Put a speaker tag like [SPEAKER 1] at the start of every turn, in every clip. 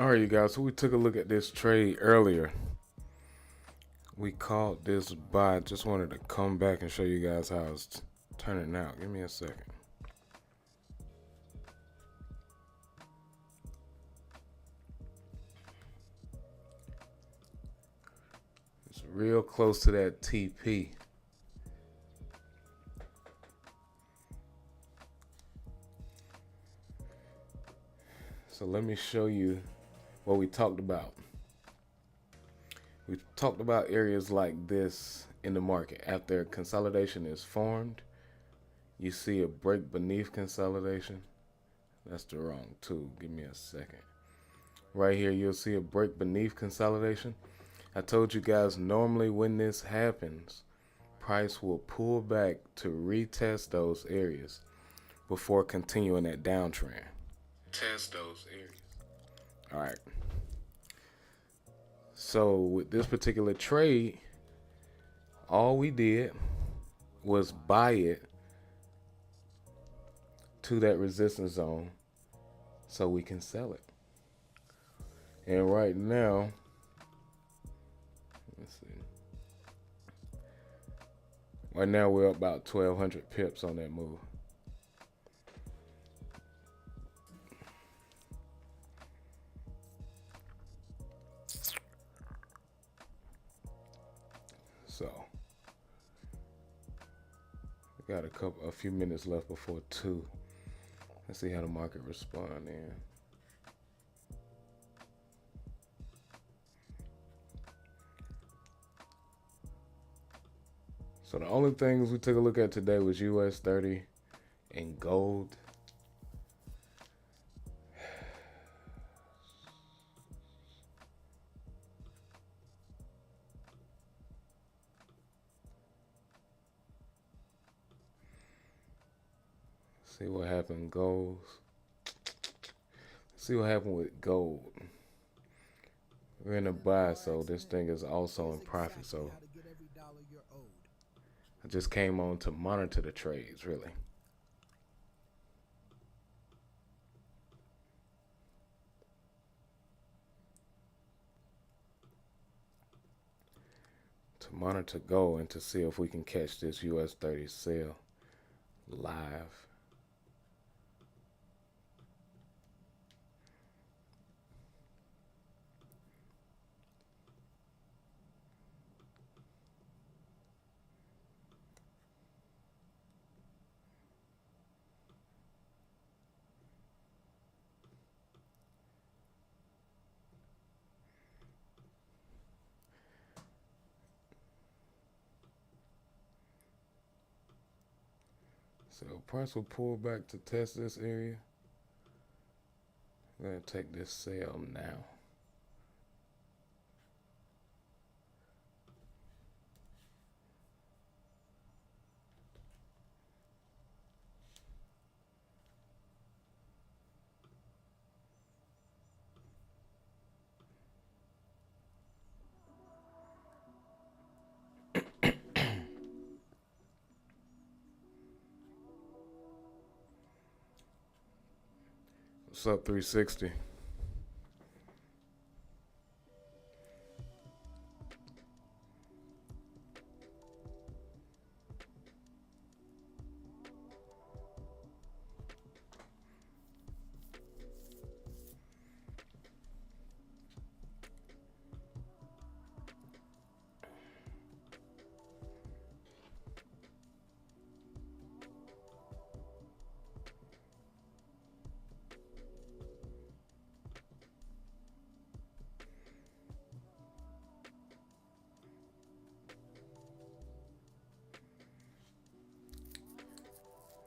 [SPEAKER 1] All right, you guys. So we took a look at this trade earlier. We called this buy. Just wanted to come back and show you guys how it's turning out. Give me a second. It's real close to that TP. So let me show you what we talked about. We talked about areas like this in the market. After consolidation is formed, you see a break beneath consolidation. That's the wrong tool. Give me a second. Right here, you'll see a break beneath consolidation. I told you guys normally when this happens, price will pull back to retest those areas before continuing that downtrend. Test those areas. All right. So with this particular trade, all we did was buy it to that resistance zone so we can sell it. And right now, let's see. Right now we're up about 1,200 pips on that move. So we got a few minutes left before 2. Let's see how the market responds in. So the only things we took a look at today was US 30 and gold. See what happened gold. See what happened with gold. We're in a buy, so this thing is also in profit. So I just came on to monitor the trades, really. To monitor gold and to see if we can catch this US 30 sale live. So price will pull back to test this area. I'm going to take this sale now. What's up, 360?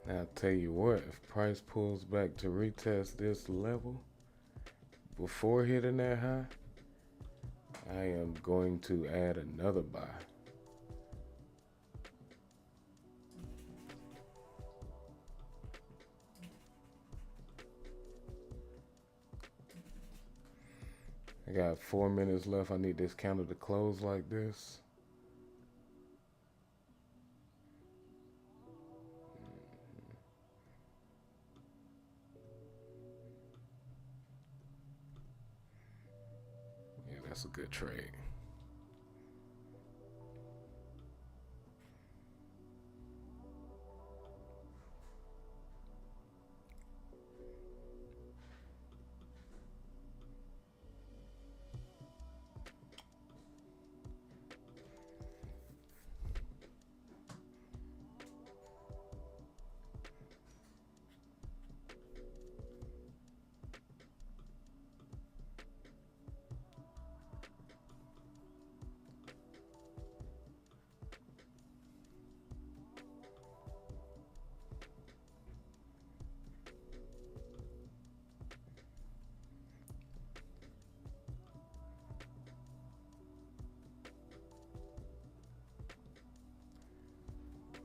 [SPEAKER 1] Now, I'll tell you what, if price pulls back to retest this level before hitting that high, I am going to add another buy. I got 4 minutes left. I need this candle to close like this. Yeah, that's a good trade.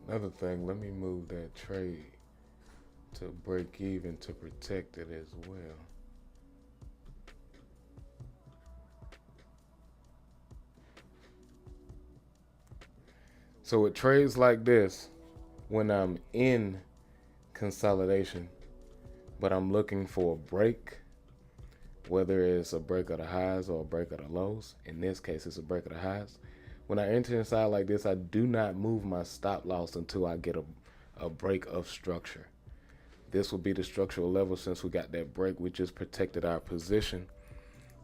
[SPEAKER 1] Another thing, let me move that trade to break even to protect it as well. So with trades like this, when I'm in consolidation, but I'm looking for a break, whether it's a break of the highs or a break of the lows, in this case it's a break of the highs. When I enter inside like this, I do not move my stop loss until I get a break of structure. This will be the structural level. Since we got that break, we just protected our position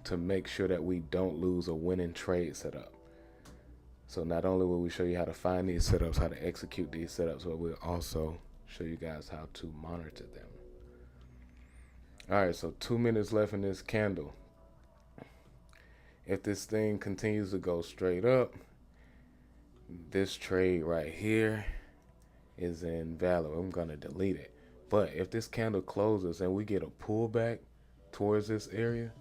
[SPEAKER 1] to make sure that we don't lose a winning trade setup. So not only will we show you how to find these setups, how to execute these setups, but we'll also show you guys how to monitor them. All right, so 2 minutes left in this candle. If this thing continues to go straight up, this trade right here is invalid. I'm gonna delete it. But if this candle closes and we get a pullback towards this area,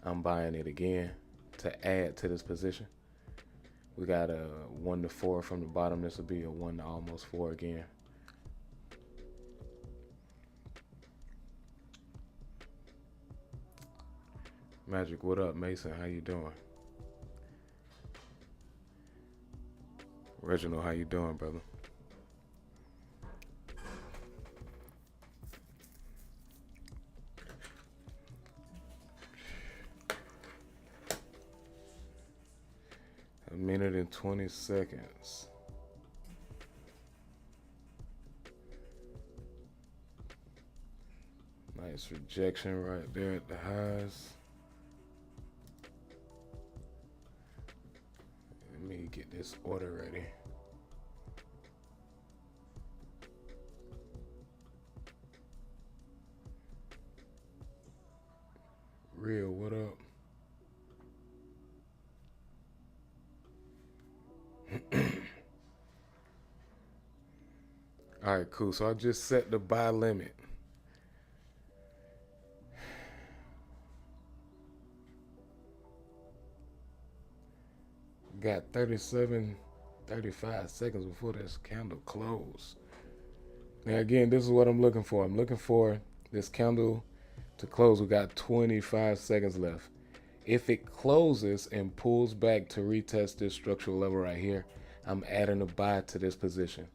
[SPEAKER 1] I'm buying it again to add to this position. We got a 1 to 4 from the bottom. This will be a 1 to almost 4 again. Magic, what up? Mason, how you doing? Reginald, how you doing, brother? A minute and 20 seconds. Nice rejection right there at the highs. Let me get this order ready. Real, what up? All right, cool. So I just set the buy limit. Got 35 seconds before this candle closed. Now again, this is what I'm looking for. I'm looking for this candle to close. We got 25 seconds left. If it closes and pulls back to retest this structural level right here, I'm adding a buy to this position.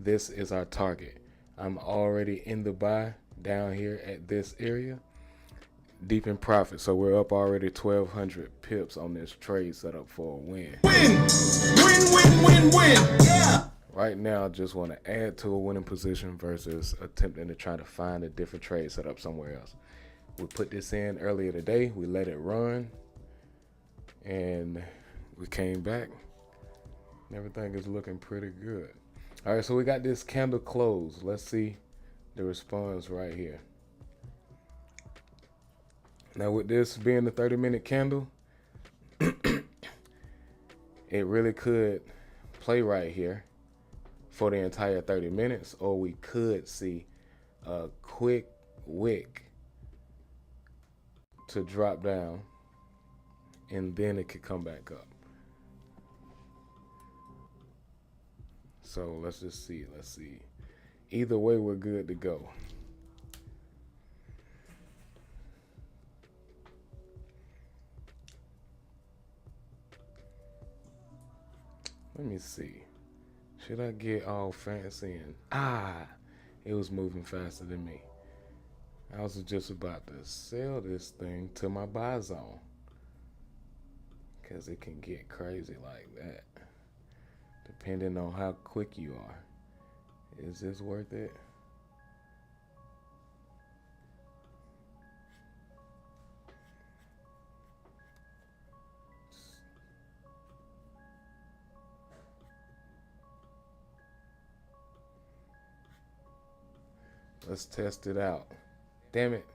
[SPEAKER 1] This is our target. I'm already in the buy down here at this area, deep in profit. So we're up already 1,200 pips on this trade setup for a win. Win, win, win, win, win. Yeah. Right now, I just want to add to a winning position versus attempting to try to find a different trade setup somewhere else. We put this in earlier today. We let it run, and we came back. Everything is looking pretty good. All right, so we got this candle closed. Let's see the response right here. Now, with this being the 30-minute candle, it really could play right here for the entire 30 minutes, or we could see a quick wick to drop down, and then it could come back up. So let's just see. Let's see. Either way, we're good to go. Let me see. Should I get all fancy and it was moving faster than me. I was just about to sell this thing to my buy zone, because it can get crazy like that depending on how quick you are. Is this worth it? Let's test it out. Damn it.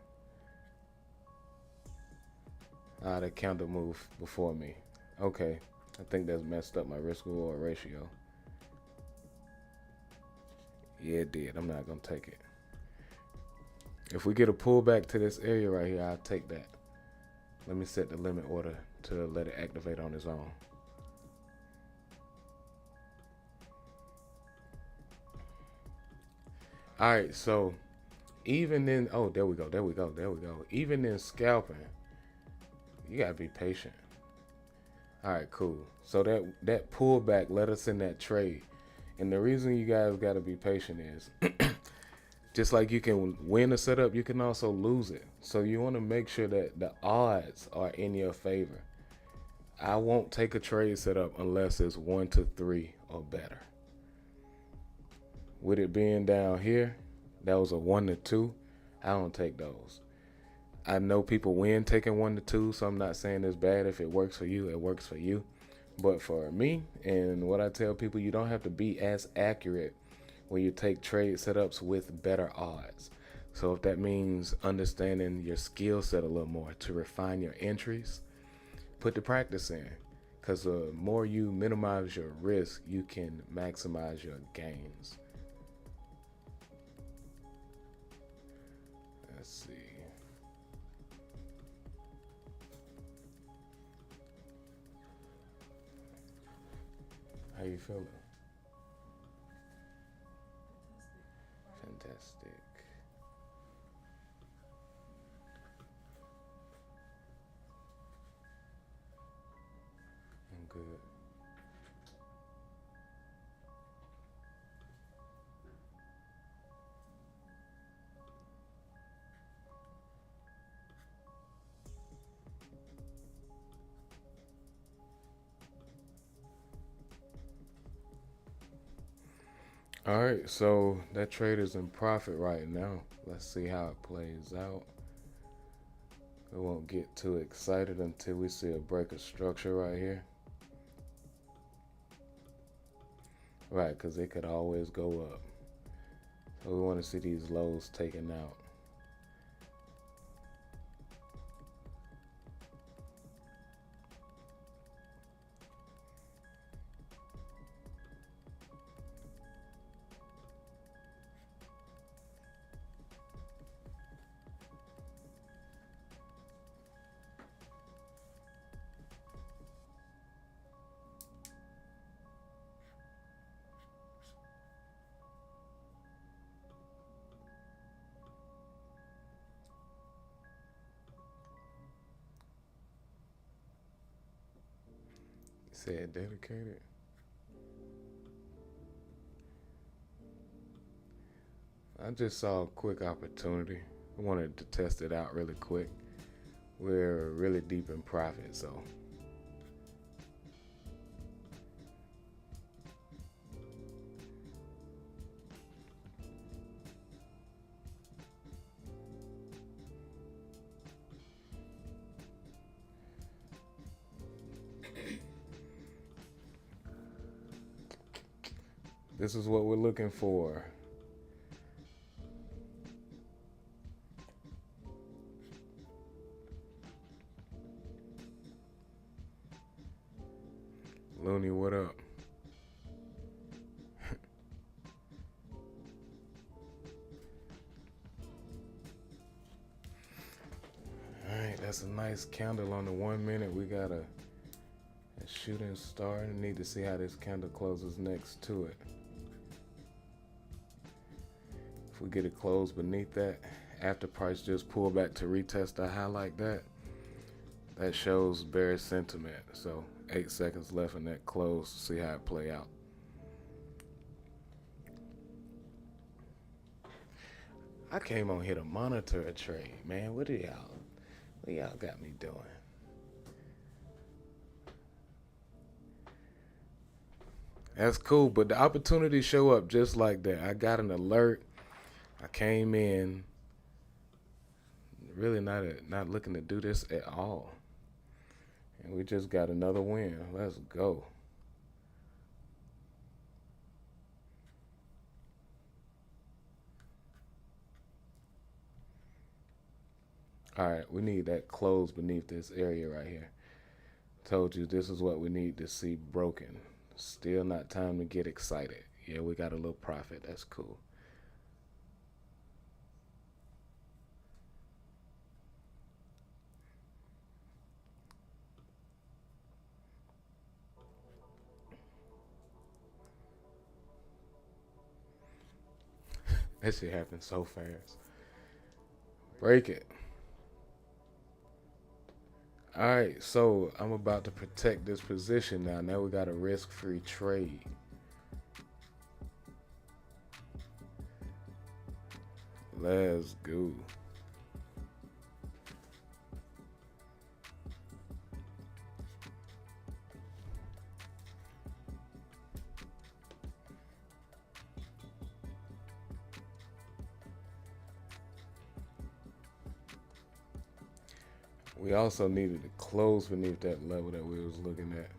[SPEAKER 1] That counter moved before me. Okay. I think that's messed up my risk reward ratio. Yeah, it did. I'm not going to take it. If we get a pullback to this area right here, I'll take that. Let me set the limit order to let it activate on its own. All right, so even in, there we go. Even in scalping, you gotta be patient. All right, cool. So that pullback let us in that trade, and the reason you guys gotta be patient is, just like you can win a setup, you can also lose it. So you want to make sure that the odds are in your favor. I won't take a trade setup unless it's 1 to 3 or better. With it being down here, that was a 1 to 2. I don't take those. I know people win taking 1 to 2, so I'm not saying it's bad. If it works for you, it works for you. But for me, and what I tell people, you don't have to be as accurate when you take trade setups with better odds. So if that means understanding your skill set a little more to refine your entries, put the practice in. Because the more you minimize your risk, you can maximize your gains. Let's see. How you feeling? Fantastic. I'm good. All right, so that trade is in profit right now. Let's see how it plays out. We won't get too excited until we see a break of structure right here. Right, because it could always go up. So we want to see these lows taken out. Said dedicated. I just saw a quick opportunity. I wanted to test it out really quick. We're really deep in profit, so this is what we're looking for. Looney, what up? Alright, that's a nice candle on the 1 minute. We got a shooting star. I need to see how this candle closes next to it. If we get it closed beneath that, after price just pull back to retest a high like that, that shows bearish sentiment. So 8 seconds left in that close. See how it play out. I came on here to monitor a trade, man. What y'all got me doing? That's cool, but the opportunities show up just like that. I got an alert. I came in really not looking to do this at all. And we just got another win. Let's go. All right, we need that close beneath this area right here. Told you this is what we need to see broken. Still not time to get excited. Yeah, we got a little profit. That's cool. That shit happened so fast. Break it. Alright, so I'm about to protect this position now. Now we got a risk-free trade. Let's go. We also needed to close beneath that level that we was looking at.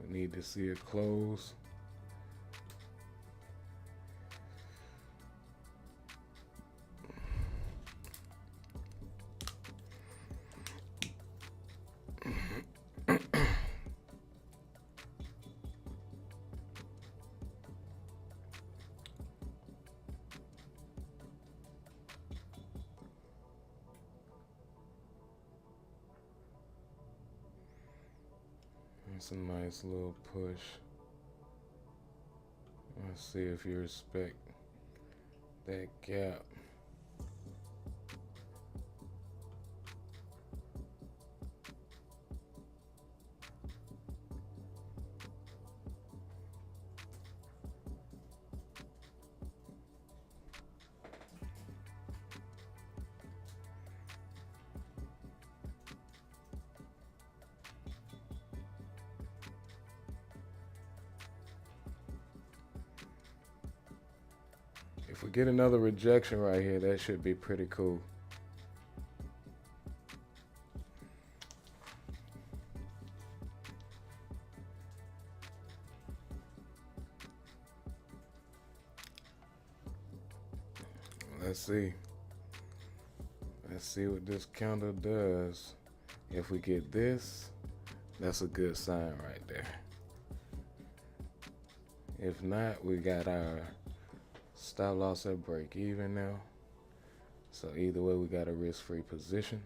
[SPEAKER 1] We need to see it close. It's a nice little push. Let's see if you respect that gap. If we get another rejection right here, that should be pretty cool. Let's see. Let's see what this candle does. If we get this, that's a good sign right there. If not, we got our stop loss at break even now. So either way, we got a risk-free position.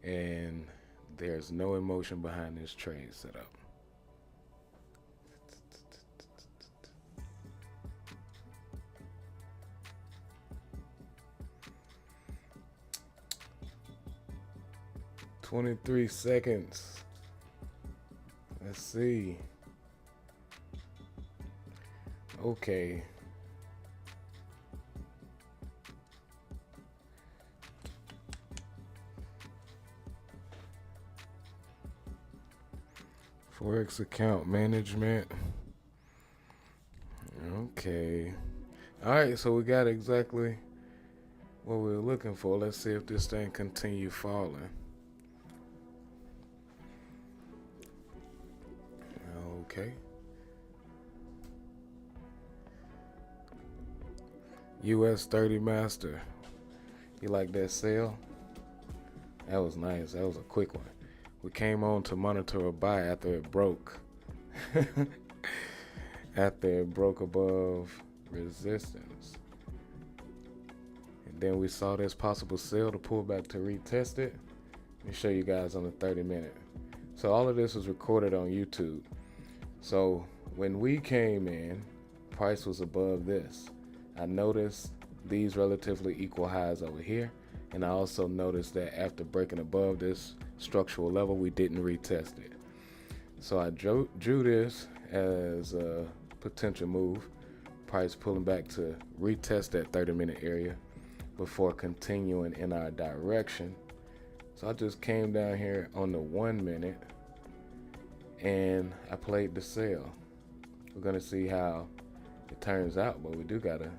[SPEAKER 1] And there's no emotion behind this trade setup. "23 seconds. Let's see. Okay. Forex account management. Okay. All right, so we got exactly what we were looking for. Let's see if this thing continue falling. Okay. US 30 Master. You like that sale? That was nice. That was a quick one. We came on to monitor a buy after it broke. After it broke above resistance. And then we saw this possible sell to pull back to retest it. Let me show you guys on the 30-minute. So all of this was recorded on YouTube. So when we came in, price was above this. I noticed these relatively equal highs over here. And I also noticed that after breaking above this structural level, we didn't retest it. So I drew this as a potential move. Price pulling back to retest that 30-minute area before continuing in our direction. So I just came down here on the 1 minute and I played the sell. We're gonna see how it turns out, but we do got a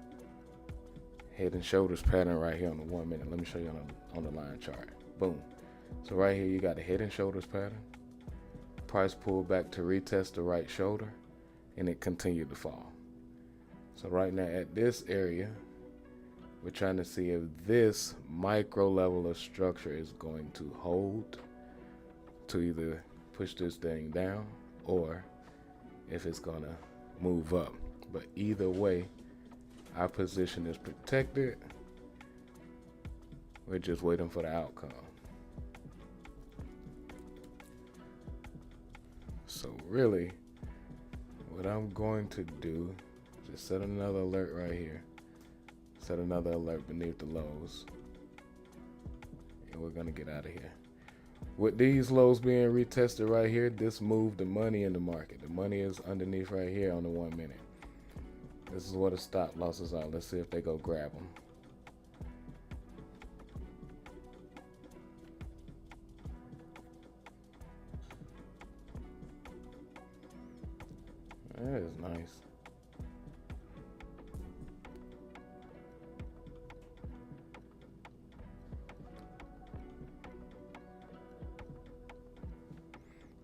[SPEAKER 1] head and shoulders pattern right here on the 1 minute. Let me show you on the line chart. Boom. So right here you got a head and shoulders pattern. Price pulled back to retest the right shoulder and it continued to fall. So right now at this area, we're trying to see if this micro level of structure is going to hold to either push this thing down or if it's gonna move up. But either way, our position is protected. We're just waiting for the outcome. So really, what I'm going to do is just set another alert right here. Set another alert beneath the lows. And we're gonna get out of here. With these lows being retested right here, this moved the money in the market. The money is underneath right here on the 1 minute. This is where the stop losses are. Let's see if they go grab them. That is nice.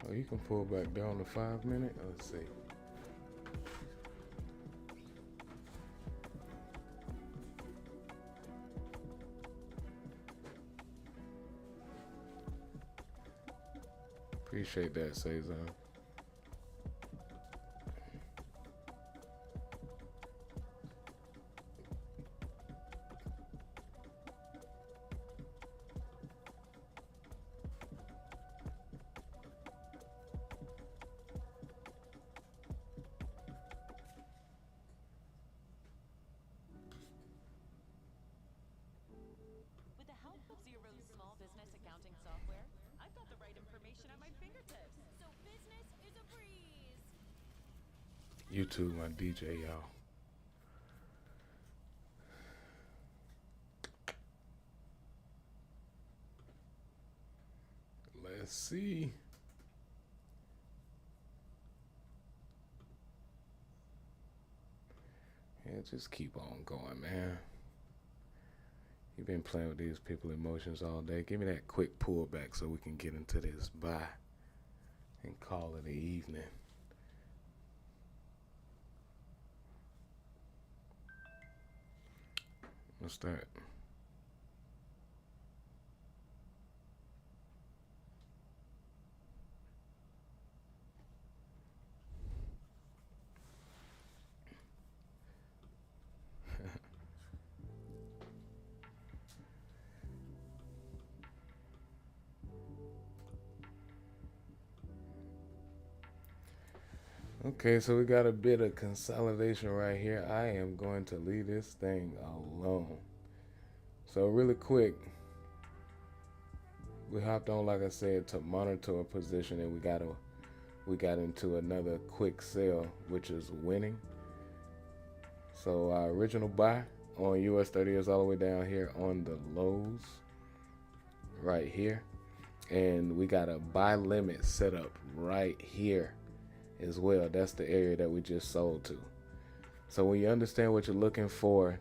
[SPEAKER 1] Oh, you can pull back down to 5 minute. Let's see. Appreciate that, Cezanne. YouTube, my DJ, y'all. Let's see. Yeah, just keep on going, man. You've been playing with these people emotions all day. Give me that quick pullback so we can get into this buy and call it an evening. What's that? Okay, so we got a bit of consolidation right here. I am going to leave this thing alone. So really quick, we hopped on, like I said, to monitor a position, and we got into another quick sell, which is winning. So our original buy on US 30 is all the way down here on the lows right here. And we got a buy limit set up right here as well. That's the area that we just sold to. So when you understand what you're looking for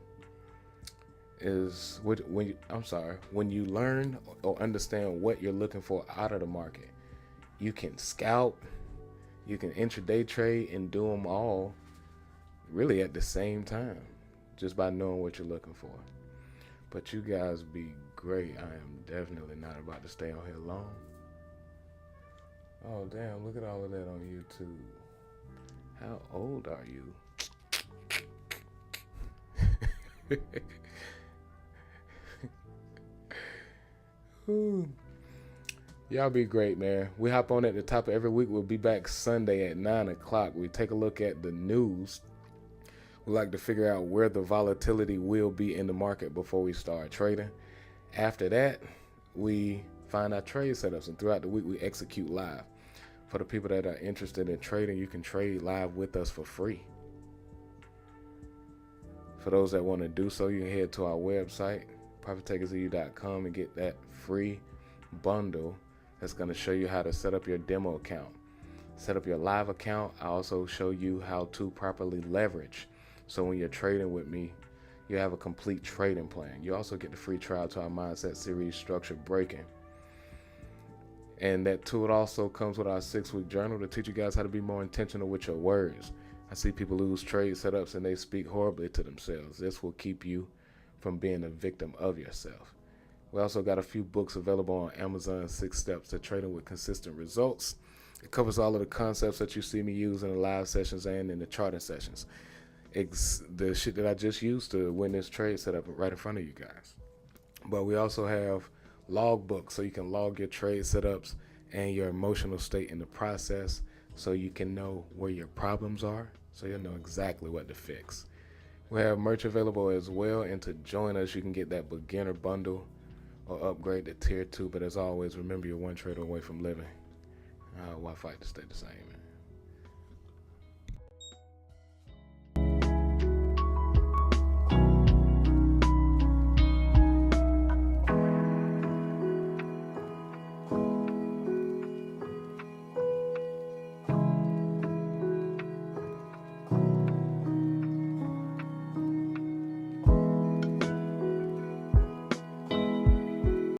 [SPEAKER 1] is when you learn or understand what you're looking for out of the market, you can scalp, you can intraday trade, and do them all really at the same time, just by knowing what you're looking for. But you guys be great. I am definitely not about to stay on here long. Oh damn, look at all of that on YouTube. How old are you? Y'all be great, man. We hop on at the top of every week. We'll be back Sunday at 9 o'clock. We take a look at the news. We like to figure out where the volatility will be in the market before we start trading. After that, we find our trade setups, and throughout the week we execute live. For the people that are interested in trading, you can trade live with us for free. For those that want to do so, you can head to our website, ProfitTakersEU.com, and get that free bundle that's going to show you how to set up your demo account, set up your live account. I also show you how to properly leverage. So when you're trading with me, you have a complete trading plan. You also get the free trial to our Mindset Series, Structured Breaking. And that tool also comes with our 6-week journal to teach you guys how to be more intentional with your words. I see people lose trade setups and they speak horribly to themselves. This will keep you from being a victim of yourself. We also got a few books available on Amazon, 6 Steps to Trading with Consistent Results. It covers all of the concepts that you see me use in the live sessions and in the charting sessions. The shit that I just used to win this trade setup right in front of you guys. But we also have log books, so you can log your trade setups and your emotional state in the process, so you can know where your problems are, so you'll know exactly what to fix. We have merch available as well, and to join us, you can get that beginner bundle or upgrade to tier 2. But as always, remember, you're one trade away from living. Why fight to stay the same, man?